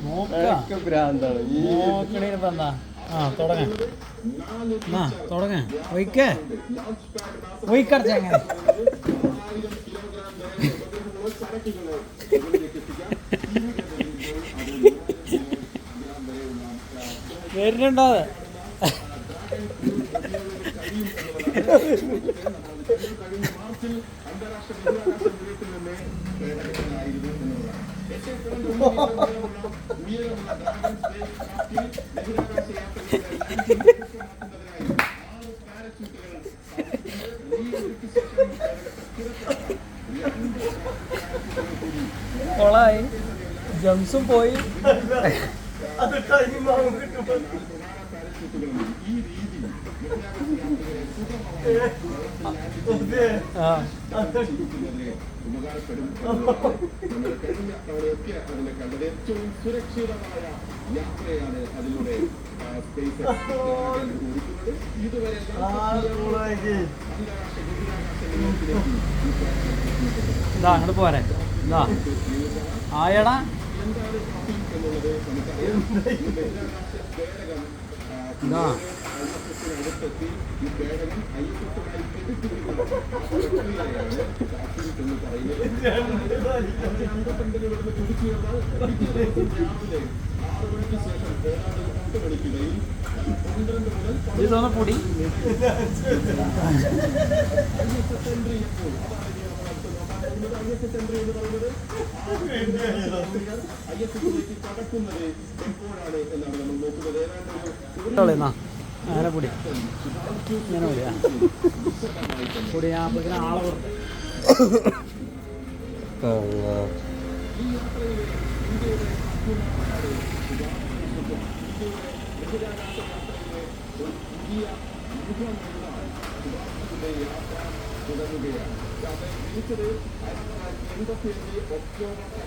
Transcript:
നോക്കണേനിപ്പോ എന്താ? ആ തുടങ്ങ തുടങ്ങ ഒഴിക്കടച്ച എങ്ങനെ വരുന്നുണ്ടോ? കൊളായി ജംസും പോയി. ഏറ്റവും സുരക്ഷിതമായ യാത്രയാണ് അതിലൂടെ ഇതുവരെ അങ്ങോട്ട് പോരെ ആയടാ അടുത്തെത്തി ഈ പേടകം അയ്യപ്പനായി അംഗസംഘടനകളിൽ കുടിച്ചുയർന്നാൽ രാവിലെ 6 മണിക്ക് ശേഷം ഏതാണ്ട് 8 മണിക്കിടയിൽ 12 മുതൽ പൊടി അയ്യപ്പത്തിലേക്ക് കടക്കുന്നത് എപ്പോഴാണ് എന്നാണ് നമ്മൾ നോക്കുന്നത്. ഏതാണ്ട് അങ്ങനെ പൊടി ഇങ്ങനെ പൊടിയാ പൊടി ഞാൻ ആളെ പുറത്ത് തുടങ്ങുകയാണ്. 1987 ഒക്ടോബർ